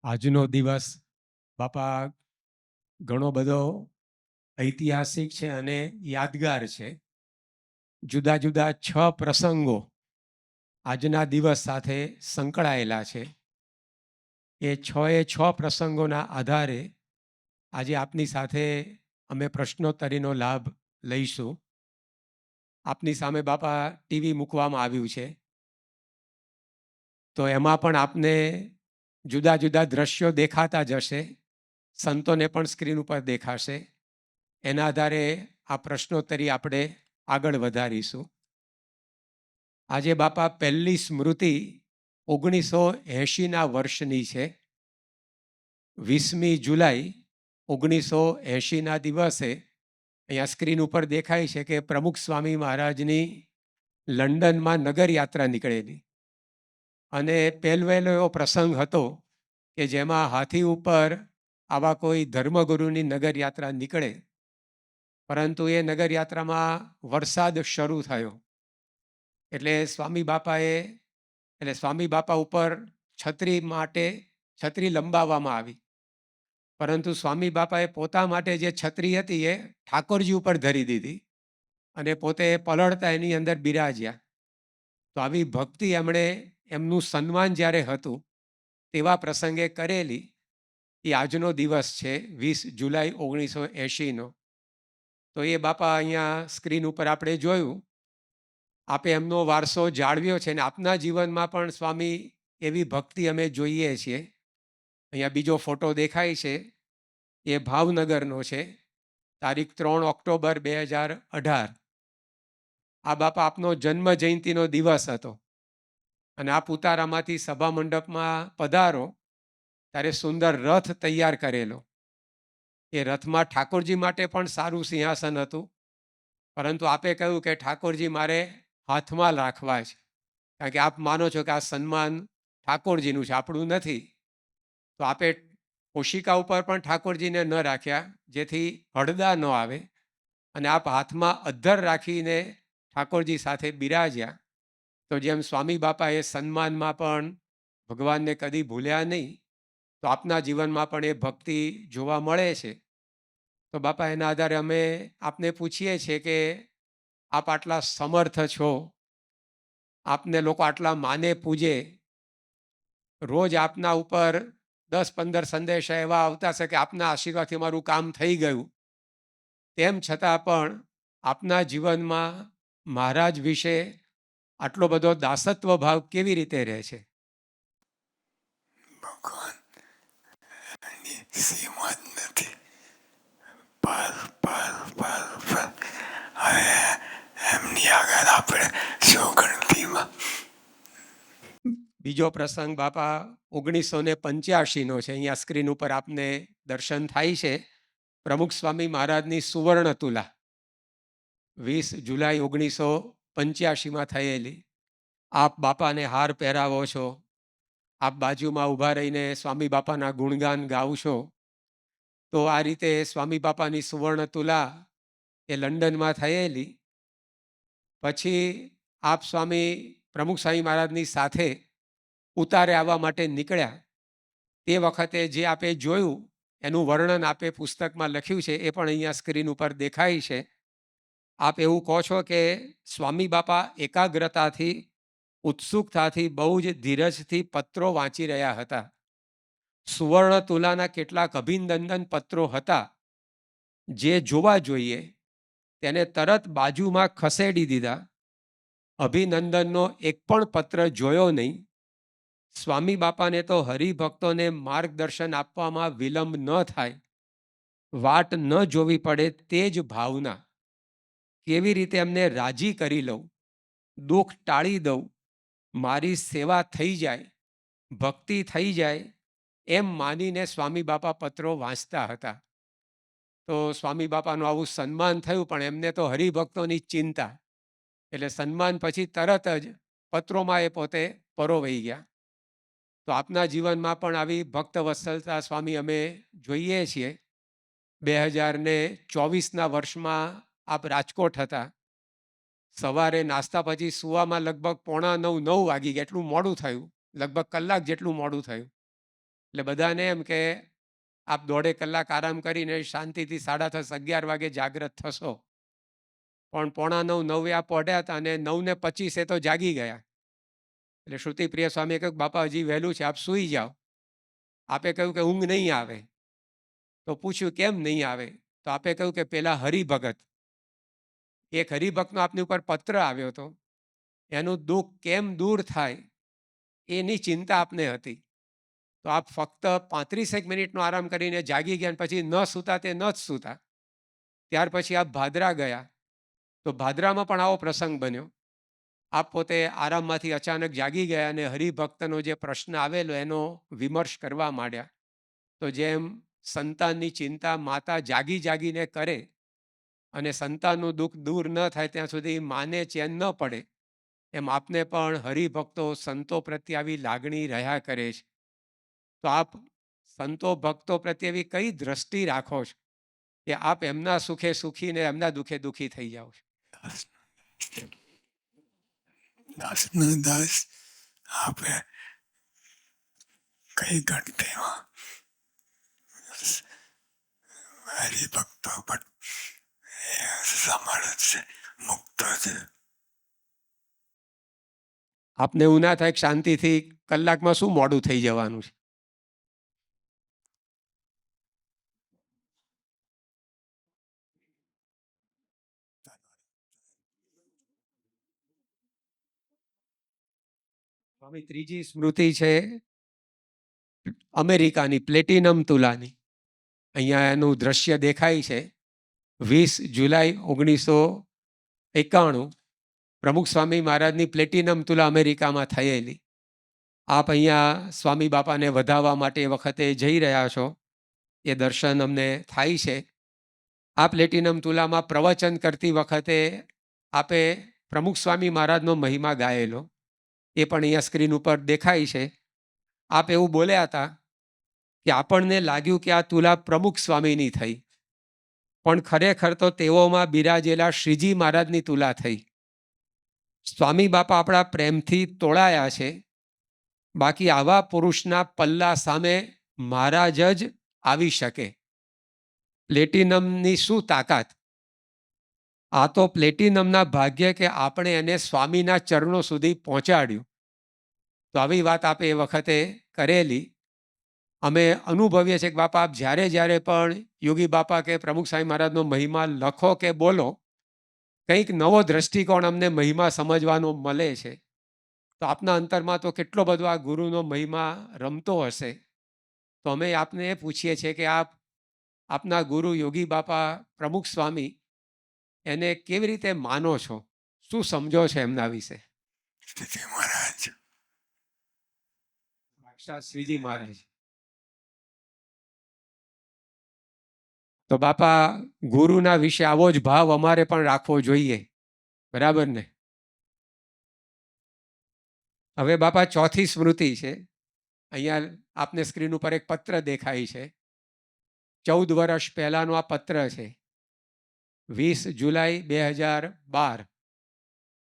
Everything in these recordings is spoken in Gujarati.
આજનો દિવસ બાપા ઘણો બધો ઐતિહાસિક છે અને યાદગાર છે. જુદા જુદા 6 પ્રસંગો આજના દિવસ સાથે સંકળાયેલા છે. એ 6 પ્રસંગોના આધારે આજે આપની સાથે અમે પ્રશ્નોત્તરીનો લાભ લઈશું. આપની સામે બાપા ટીવી મૂકવામાં આવ્યું છે, તો એમાં પણ આપને જુદા જુદા દ્રશ્યો દેખાતા જ હશે. સંતોને પણ સ્ક્રીન ઉપર દેખાશે. એના આધારે આ પ્રશ્નોત્તરી આપણે આગળ વધારીશું. આજે બાપા પહેલી સ્મૃતિ 1980ના વર્ષની છે. 20મી જુલાઈ 1980ના દિવસે અહીંયા સ્ક્રીન ઉપર દેખાય છે કે પ્રમુખ સ્વામી મહારાજની લંડનમાં નગરયાત્રા નીકળેલી, અને પહેલો એવો પ્રસંગ હતો કે જેમાં હાથી ઉપર આવા કોઈ ધર્મગુરુની નગરયાત્રા નીકળે, પરંતુ એ નગરયાત્રામાં વરસાદ શરૂ થયો એટલે સ્વામી બાપા ઉપર છત્રી લંબાવવામાં આવી, પરંતુ સ્વામી બાપાએ પોતા માટે જે છત્રી હતી એ ઠાકોરજી ઉપર ધરી દીધી અને પોતે પલળતા એની અંદર બિરાજ્યા. તો આવી ભક્તિ એમણે એમનું સન્માન જ્યારે હતું તેવા પ્રસંગે કરેલી એ આજનો દિવસ છે, 20 જુલાઈ 1980નો. તો એ બાપા અહીંયા સ્ક્રીન ઉપર આપણે જોયું. આપે એમનો વારસો જાળવ્યો છે અને આપના જીવનમાં પણ સ્વામી એવી ભક્તિ અમે જોઈએ છીએ. અહીંયા બીજો ફોટો દેખાય છે, એ ભાવનગરનો છે, તારીખ 3 ઓક્ટોબર 2018. આ બાપા આપનો જન્મ જયંતિનો દિવસ હતો અને આપ ઉતારામાંથી સભા મંડપમાં પધારો ત્યારે સુંદર રથ તૈયાર કરેલો. એ રથમાં ઠાકોરજી માટે પણ સારું સિંહાસન હતું, પરંતુ આપે કહ્યું કે ઠાકોરજી મારે હાથમાં રાખવા છે, કારણ કે આપ માનો છો કે આ સન્માન ઠાકોરજીનું છે, આપણું નથી. તો આપે ઓશિકા ઉપર પણ ઠાકોરજીને ન રાખ્યા, જેથી હળદા ન આવે, અને આપ હાથમાં અધ્ધર રાખીને ઠાકોરજી સાથે બિરાજ્યા. તો જેમ સ્વામી બાપા એ સન્માનમાં પણ ભગવાનને કદી ભૂલ્યા નહીં, તો આપના જીવનમાં પણ એ ભક્તિ જોવા મળે છે. તો બાપા એના આધારે અમે આપને પૂછીએ છીએ કે આપ આટલા સમર્થ છો, આપને લોકો આટલા માને પૂજે, રોજ આપના ઉપર 10-15 સંદેશા એવા આવતા છે કે આપના આશીર્વાદથી મારું કામ થઈ ગયું, તેમ છતાં પણ આપના જીવનમાં મહારાજ વિશે આટલો બધો દાસત્વ ભાવ કેવી રીતે રહે છે? ભગવાન સીમા જ નથી. પલ પલ પલ પલ. હવે એમની આગળ આપણે શું ગણતીમાં. બીજો પ્રસંગ બાપા 1985નો છે. અહીંયા સ્ક્રીન ઉપર આપને દર્શન થાય છે. પ્રમુખ સ્વામી મહારાજની સુવર્ણ તુલા 20 જુલાઈ 1985માં થયેલી. આપ બાપાને હાર પહેરાવો છો, આપ બાજુમાં ઊભા રહીને સ્વામી બાપાના ગુણગાન ગાવશો. તો આ રીતે સ્વામી બાપાની સુવર્ણ તુલા એ લંડનમાં થયેલી. પછી આપ સ્વામી પ્રમુખ સ્વામી મહારાજની સાથે ઉતારે આવવા માટે નીકળ્યા. તે વખતે જે આપે જોયું એનું વર્ણન આપે પુસ્તકમાં લખ્યું છે, એ પણ અહીંયા સ્ક્રીન ઉપર દેખાય છે. આપ એવું કહો છો કે સ્વામી બાપા એકાગ્રતાથી, ઉત્સુકતાથી, બહુ જ ધીરજથી પત્રો વાંચી રહ્યા હતા. સુવર્ણ તુલાના કેટલાક અભિનંદન પત્રો હતા, જે જોવા જોઈએ તેને તરત બાજુમાં ખસેડી દીધા. અભિનંદનનો એક પણ પત્ર જોયો નહીં. સ્વામી બાપાને તો હરિભક્તોને માર્ગદર્શન આપવામાં વિલંબ ન થાય, વાટ ન જોવી પડે, તે જ ભાવના. કેવી રીતે એમને રાજી કરી લઉં, દુઃખ ટાળી દઉં, મારી સેવા થઈ જાય, ભક્તિ થઈ જાય, એમ માનીને સ્વામી બાપા પત્રો વાંચતા હતા. તો સ્વામી બાપાનું આવું સન્માન થયું, પણ એમને તો હરિભક્તોની ચિંતા, એટલે સન્માન પછી તરત જ પત્રોમાં એ પોતે પરોવાઈ ગયા. તો આપના જીવનમાં પણ આવી ભક્ત વત્સલતા સ્વામી અમે જોઈએ છીએ. 2024ના વર્ષમાં આપ રાજકોટ હતા. સવારે નાસ્તા પછી સુવામાં લગભગ 8:45-9 વાગી ગયા, એટલું મોડું થયું, લગભગ કલાક જેટલું મોડું થયું. એટલે બધાને એમ કે આપ 1.5 કલાક આરામ કરીને શાંતિથી 10:30 11 વાગે જાગ્રત થશો. પણ 8:45 આપ પહોંચ્યા હતા અને 9:25 તો જાગી ગયા. એટલે શ્રુતિપ્રિય સ્વામીએ કહ્યું, બાપા હજી વહેલું છે, આપ સૂઈ જાઓ. આપે કહ્યું કે ઊંઘ નહીં આવે. તો પૂછ્યું કેમ નહીં આવે? તો આપે કહ્યું કે પેલા હરિભગત, એક હરિભક્તનો આપની ઉપર પત્ર આવ્યો હતો, એનું દુઃખ કેમ દૂર થાય એની ચિંતા આપને હતી. તો આપ ફક્ત 35 મિનિટનો આરામ કરીને જાગી ગયા, પછી ન સૂતા તે ન જ સૂતા. ત્યાર પછી આપ ભાદરા ગયા. તો ભાદરામાં પણ આવો પ્રસંગ બન્યો. આપ પોતે આરામમાંથી અચાનક જાગી ગયા અને હરિભક્તનો જે પ્રશ્ન આવેલો એનો વિમર્શ કરવા માંડ્યા. તો જેમ સંતાનની ચિંતા માતા જાગી જાગીને કરે અને સંતાનનું દુઃખ દૂર ન થાય ત્યાં સુધી માને ચેન ન પડે, એમ આપને પણ હરિભક્તો સંતો પ્રત્યે આવી લાગણી રહ્યા કરે છે. તો આપ સંતો ભક્તો પ્રત્યે એવી કઈ દ્રષ્ટિ રાખો છો કે આપ એમના સુખે સુખી ને એમના દુઃખે દુઃખી થઈ જાઓ છો? દાસનો દાસ આપણે કઈ ઘંટેમાં હરિભક્તો પણ સમર્થ છે, મુક્ત છે. આપને એવું ના થાય કે શાંતિથી કલાકમાં શું મોડું થઈ જવાનું છે? સ્વામી ત્રીજી સ્મૃતિ છે અમેરિકાની પ્લેટિનમ તુલાની. અહીંયા એનું દ્રશ્ય દેખાય છે. 20 જુલાઈ 1991 પ્રમુખ સ્વામી મહારાજની પ્લેટિનમ તુલા અમેરિકામાં થયેલી. આપ અહીંયા સ્વામી બાપાને વધાવવા માટે એ વખતે જઈ રહ્યા છો, એ દર્શન અમને થાય છે. આ પ્લેટિનમ તુલામાં પ્રવચન કરતી વખતે આપે પ્રમુખ સ્વામી મહારાજનો મહિમા ગાયેલો, એ પણ અહીંયા સ્ક્રીન ઉપર દેખાય છે. આપ એવું બોલ્યા હતા કે આપણને લાગ્યું કે આ તુલા પ્રમુખ સ્વામીની થઈ, પણ ખરેખર તો તેઓમાં બિરાજેલા શ્રીજી મહારાજની તુલા થઈ. સ્વામી બાપા આપણા પ્રેમથી તોળાયા છે, બાકી આવા પુરુષના પલ્લા સામે મહારાજ જ આવી શકે. પ્લેટિનમની શું તાકાત! આ તો પ્લેટિનમના ભાગ્ય કે આપણે એને સ્વામીના ચરણો સુધી પહોંચાડ્યું. તો આવી વાત આપે એ વખતે કરેલી. અમે અનુભવીએ છીએ કે બાપા આપ જ્યારે જ્યારે પણ યોગી બાપા કે પ્રમુખ સ્વામી મહારાજનો મહિમા લખો કે બોલો, કંઈક નવો દ્રષ્ટિકોણ અમને મહિમા સમજવાનો મળે છે. તો આપના અંતરમાં તો કેટલો બધો આ ગુરુનો મહિમા રમતો હશે. તો અમે આપને એ પૂછીએ છીએ કે આપ આપના ગુરુ યોગી બાપા પ્રમુખ સ્વામી એને કેવી રીતે માનો છો, શું સમજો છો એમના વિશે? શ્રીજી મહારાજ, સાક્ષાત શ્રીજી મહારાજ. તો બાપા ગુરુના વિશે આવો જ ભાવ અમારે પણ રાખવો જોઈએ, બરાબર ને? હવે બાપા ચોથી સ્મૃતિ છે. અહીંયા આપને સ્ક્રીન ઉપર એક પત્ર દેખાય છે. 14 વર્ષ પહેલાનો આ પત્ર છે. 20 જુલાઈ 2012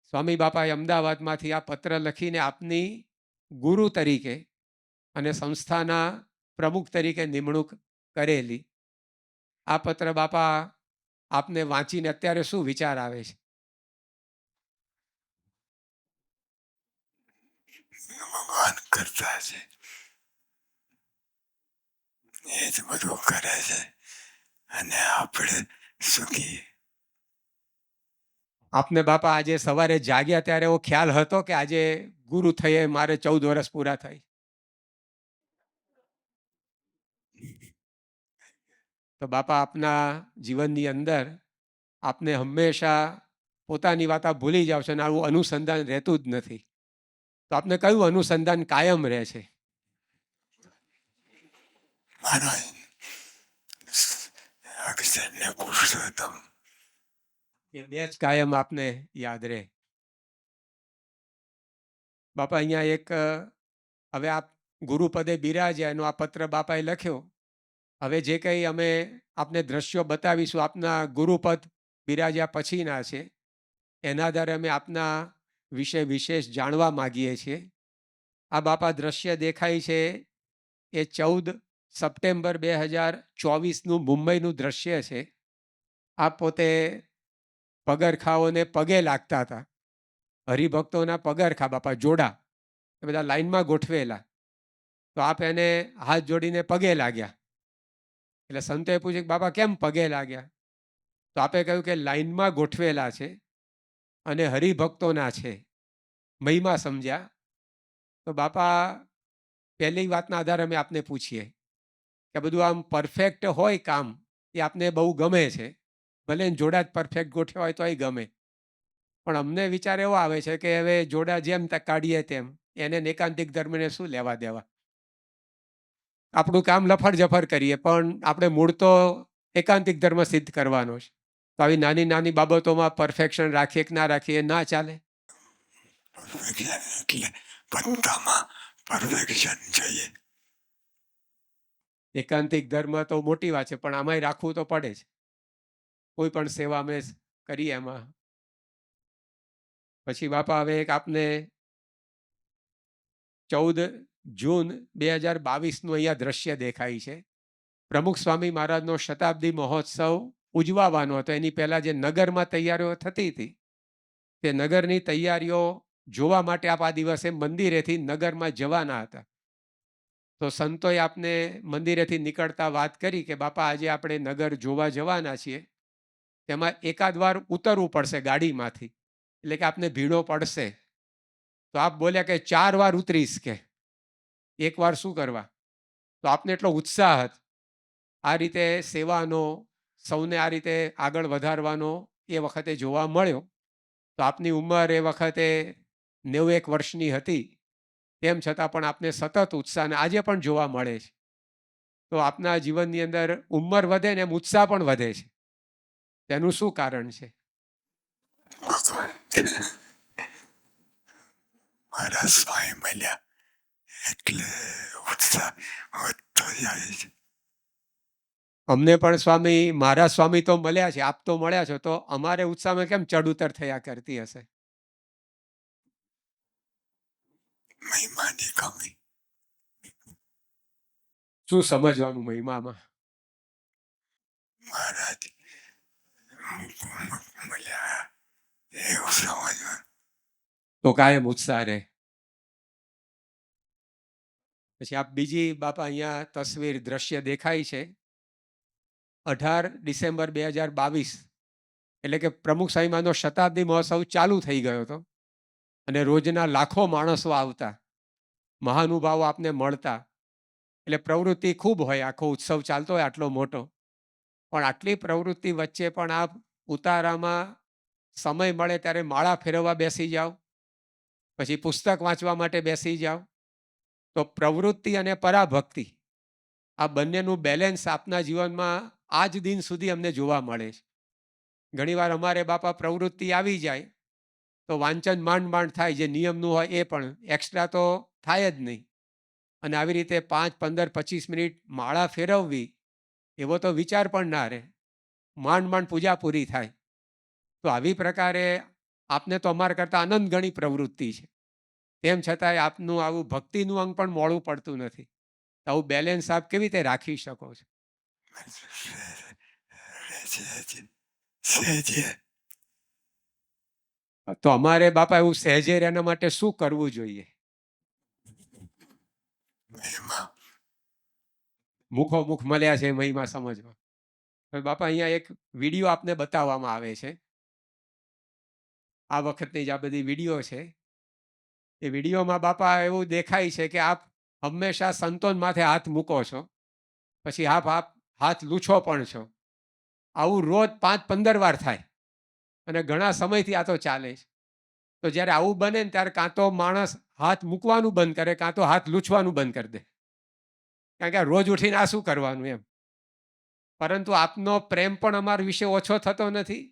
સ્વામી બાપાએ અમદાવાદમાંથી આ પત્ર લખીને આપની ગુરુ તરીકે અને સંસ્થાના પ્રમુખ તરીકે નિમણૂક કરેલી. આ પત્ર બાપા આપને વાંચીને અત્યારે શું વિચાર આવે છે? ભગવાન કરતા છે, એ જ બધું કરે છે અને આપણે સુખી. આપને બાપા આજે સવારે જાગ્યા ત્યારે એવો ખ્યાલ હતો કે આજે ગુરુ થયે મારે 14 વર્ષ પૂરા થાય? તો બાપા આપના જીવનની અંદર આપને હંમેશા પોતાની વાત આપ ભૂલી જાઓ છો અને આવું અનુસંધાન રહેતું જ નથી. તો આપને કયું અનુસંધાન કાયમ રહે છે? મહારાજ અક્ષરને પુરુષોત્તમ, એ બે જ કાયમ આપને યાદ રહે. બાપા અહીંયા એક હવે આપ ગુરુપદે બિરાજ્યા એનો આ પત્ર બાપાએ લખ્યો. હવે જે કંઈ અમે આપને દ્રશ્યો બતાવીશું આપના ગુરુપદ બિરાજ્યા પછીના છે. એના આધારે અમે આપના વિશે વિશેષ જાણવા માગીએ છીએ. આ બાપા દ્રશ્ય દેખાય છે એ 14 સપ્ટેમ્બર 2024 મુંબઈનું દ્રશ્ય છે. આ પોતે પગરખાઓને પગે લાગતા હતા. હરિભક્તોના પગરખા બાપા જોડા એ બધા લાઈનમાં ગોઠવેલા. તો આપ એને હાથ જોડીને પગે લાગ્યા. એટલે સંતોએ પૂછ્યું કે બાપા કેમ પગે લાગ્યા? તો આપે કહ્યું કે લાઈનમાં ગોઠવેલા છે અને હરિભક્તોના છે. મહિમા સમજ્યા. તો બાપા પહેલી વાતના આધારે અમે આપને પૂછીએ કે બધું આમ પરફેક્ટ હોય કામ એ આપને બહુ ગમે છે. ભલે જોડા જ પરફેક્ટ ગોઠવ્યા હોય તોય ગમે. પણ અમને વિચાર એવો આવે છે કે હવે જોડા જેમ કાઢીએ તેમ એને એકાંતિક ધર્મને શું લેવા દેવા. આપણું કામ લફડ જફર કરીએ પણ આપણે મૂળ તો એકાંતિક ધર્મ સિદ્ધ કરવાનો છે. તો આવી નાની નાની બાબતોમાં પરફેક્શન રાખીએ કે ના રાખીએ ના ચાલે. પરફેક્શન એટલે બધામાં પરફેક્શન જોઈએ. એકાંતિક ધર્મ તો મોટી વાત છે પણ આમાંય રાખવું તો પડે જ. કોઈ પણ સેવા અમે કરીએ એમાં. પછી બાપા હવે એક આપને 14 જૂન 2022 અહીંયા દ્રશ્ય દેખાય છે. પ્રમુખ સ્વામી મહારાજનો શતાબ્દી મહોત્સવ ઉજવાવાનો હતો. એની પહેલા જે નગરમાં તૈયારીઓ થતી હતી તે નગરની તૈયારીઓ જોવા માટે આપ આ દિવસે મંદિરેથી નગરમાં જવાના હતા. તો સંતોએ આપને મંદિરેથી નીકળતા વાત કરી કે બાપા આજે આપણે નગર જોવા જવાના છીએ. તેમાં એકાદ વાર ઉતરવું પડશે ગાડીમાંથી, એટલે કે આપને ભીડો પડશે. તો આપ બોલ્યા કે 4 વાર ઉતરીશ કે એક વાર શું કરવા. તો આપને એટલો ઉત્સાહ હતો આ રીતે સેવાનો, સૌને આ રીતે આગળ વધારવાનો એ વખતે જોવા મળ્યો. તો આપની ઉંમર એ વખતે 91 વર્ષની હતી. તેમ છતાં પણ આપને સતત ઉત્સાહ આજે પણ જોવા મળે છે. તો આપના જીવનની અંદર ઉંમર વધે ને એમ ઉત્સાહ પણ વધે છે. તેનું શું કારણ છે? મારા સ્વામી મળ્યા એટલે ઉત્સાહ વધતો જાય છે. અમને પણ સ્વામી, મારા સ્વામી તો મળ્યા છે, આપ તો મળ્યા છો, તો અમારે ઉત્સાહમાં કેમ ચડ ઉતર થયા કરતી હશે? મહિમાની કમી. શું સમજવાનું મહિમામાં? મહારાજ મળ્યા એવું સમજવાનું. તો કાયમ ઉત્સાહ રહે. પછી આપ બીજી બાપા અહીંયા તસવીર દ્રશ્ય દેખાય છે. 18 ડિસેમ્બર 2022 એટલે કે પ્રમુખ સ્વામીનો શતાબ્દી મહોત્સવ ચાલુ થઈ ગયો હતો અને રોજના લાખો માણસો આવતા, મહાનુભાવો આપને મળતા. એટલે પ્રવૃત્તિ ખૂબ હોય, આખો ઉત્સવ ચાલતો હોય આટલો મોટો. પણ આટલી પ્રવૃત્તિ વચ્ચે પણ આપ ઉતારામાં સમય મળે ત્યારે માળા ફેરવવા બેસી જાઓ, પછી પુસ્તક વાંચવા માટે બેસી જાઓ. તો પ્રવૃત્તિ અને પરાભક્તિ આ બંનેનું બેલેન્સ આપના જીવનમાં આજ દિન સુધી અમને જોવા મળે છે. ઘણીવાર અમારે બાપા પ્રવૃત્તિ આવી જાય તો વાંચન માંડ માંડ થાય, જે નિયમનું હોય એ પણ એક્સ્ટ્રા તો થાય જ નહીં. અને આવી રીતે 5, 15, 25 મિનિટ માળા ફેરવવી એવો તો વિચાર પણ ના રહે. માંડ માંડ પૂજા પૂરી થાય. તો આવી પ્રકારે આપને તો અમારા કરતાં આનંદ ગણી પ્રવૃત્તિ છે. તેમ છતાંય આપનું આવું ભક્તિનું અંગ પણ મોડું પડતું નથી. આવું બેલેન્સ આપ કેવી રીતે રાખી શકો છો? તો અમારે બાપા એવું સહેજે એના માટે શું કરવું જોઈએ? મુખો મુખ મળ્યા છે મહિમા સમજવા. બાપા અહીંયા એક વિડીયો આપને બતાવવામાં આવે છે. આ વખતની જ આ બધી વિડીયો છે. એ વિડીયોમાં બાપા એવું દેખાય છે કે આપ હંમેશા સંતોન માથે હાથ મૂકો છો, પછી આપ હાથ લૂછો પણ છો. આવું રોજ 5-15 વાર થાય અને ઘણા સમયથી આ તો ચાલે છે. તો જ્યારે આવું બને ને ત્યારે કાં તો માણસ હાથ મૂકવાનું બંધ કરે, કાં તો હાથ લૂછવાનું બંધ કરી દે. કારણ કે રોજ ઉઠીને આ શું કરવાનું એમ. પરંતુ આપનો પ્રેમ પણ અમારા વિશે ઓછો થતો નથી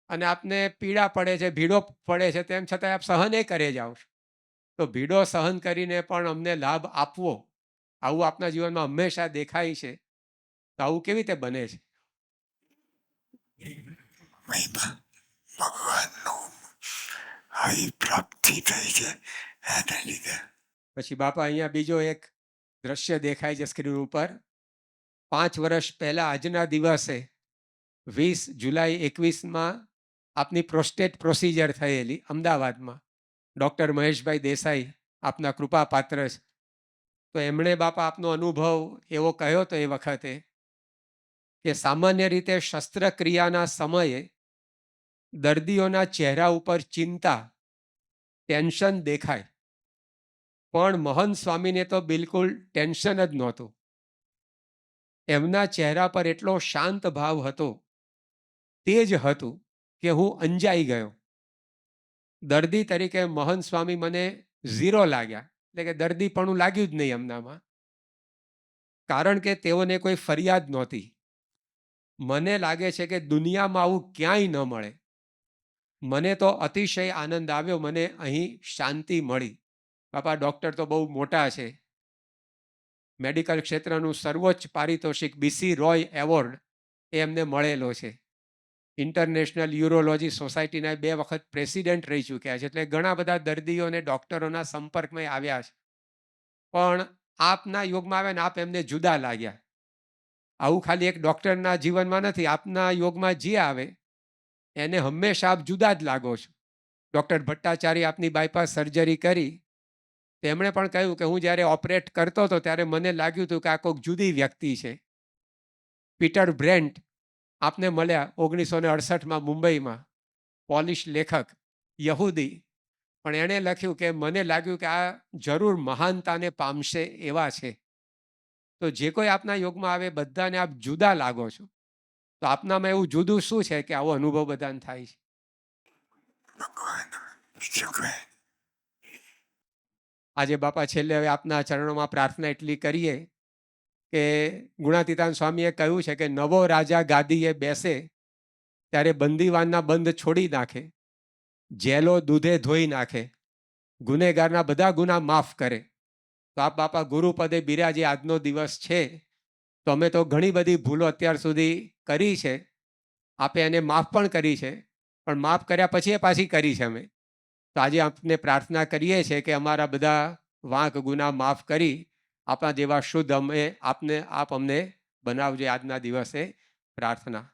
અને આપને પીડા પડે છે, ભીડો પડે છે, તેમ છતાં આપ સહન એ કરે જાઓ છો. તો ભીડો સહન કરીને પણ અમને લાભ આપવો, આવું આપના જીવનમાં હંમેશા દેખાય છે. તો આવું કેવી રીતે બને છે? મહિમા ભગવાનનું આવી પ્રાપ્તિ થઈ છે એને લીધે. પછી બાપા અહીંયા બીજો એક દ્રશ્ય દેખાય છે સ્ક્રીન ઉપર. 5 વર્ષ પહેલા આજના દિવસે 20 જુલાઈ 21માં આપની પ્રોસ્ટેટ પ્રોસિજર થયેલી અમદાવાદમાં. ડૉક્ટર મહેશભાઈ દેસાઈ આપના કૃપાપાત્ર છે. તો એમણે બાપા આપનો અનુભવ એવો કહ્યો તો એ વખતે કે સામાન્ય રીતે શસ્ત્રક્રિયાના સમયે દર્દીઓના ચહેરા ઉપર ચિંતા, ટેન્શન દેખાય, પણ મહંત સ્વામીને તો બિલકુલ ટેન્શન જ નહોતું. એમના ચહેરા પર એટલો શાંત ભાવ હતો, તે જ હતું કે હું અંજાઈ ગયો. દર્દી તરીકે મહંત સ્વામી મને 0 લાગ્યા, એટલે કે દર્દીપણું લાગ્યું જ નહીં એમનામાં, કારણ કે તેઓને કોઈ ફરિયાદ નહોતી. મને લાગે છે કે દુનિયામાં આવું ક્યાંય ન મળે. મને તો અતિશય આનંદ આવ્યો, મને અહીં શાંતિ મળી. બાપા ડૉક્ટર તો બહુ મોટા છે. મેડિકલ ક્ષેત્રનું સર્વોચ્ચ પારિતોષિક BC રોય એવોર્ડ એ એમને મળેલો છે. ઇન્ટરનેશનલ યુરોલોજી સોસાયટીના 2 વખત પ્રેસિડેન્ટ રહી ચૂક્યા છે. એટલે ઘણા બધા દર્દીઓ અને ડૉક્ટરોના સંપર્કમાં આવ્યા છે. પણ આપના યોગમાં આવે ને આપ એમને જુદા લાગ્યા. આવું ખાલી એક ડૉક્ટરના જીવનમાં નથી, આપના યોગમાં જે આવે એને હંમેશા આપ જુદા જ લાગો છો. ડૉક્ટર ભટ્ટાચાર્ય આપની બાયપાસ સર્જરી કરી, તેમણે પણ કહ્યું કે હું જ્યારે ઓપરેટ કરતો હતો ત્યારે મને લાગ્યું હતું કે આ કોઈક જુદી વ્યક્તિ છે. પીટર બ્રેન્ટ આપને મળ્યા 1968માં મુંબઈમાં, પોલિશ લેખક, યહૂદી, પણ એણે લખ્યું કે મને લાગ્યું કે આ જરૂર મહાનતાને પામશે એવા છે. તો જે કોઈ આપના યોગમાં આવે બધાને આપ જુદા લાગો છો. તો આપનામાં એવું જુદું શું છે કે આવો અનુભવ બધાને થાય છે? ભગવાન શુક્ર. આજે બાપા છેલ્લે હવે આપના ચરણોમાં પ્રાર્થના એટલી કરીએ કે ગુણાતીતાન સ્વામીએ કહ્યું છે કે નવો રાજા ગાદીએ બેસે ત્યારે બંદીવાનના બંધ છોડી નાખે, જેલો દૂધે ધોઈ નાખે, ગુનેગારના બધા ગુના માફ કરે. તો આપ બાપા ગુરુપદે બિરાજે આજનો દિવસ છે. તો અમે તો ઘણી બધી ભૂલો અત્યાર સુધી કરી છે, આપે એને માફ પણ કરી છે, પણ માફ કર્યા પછી એ પાછી કરી છે અમે. તો આજે આપને પ્રાર્થના કરીએ છીએ કે અમારા બધા વાંક ગુના માફ કરી આપણા જેવા શુદ્ધ આપ અમને બનાવજો. આજના દિવસે પ્રાર્થના.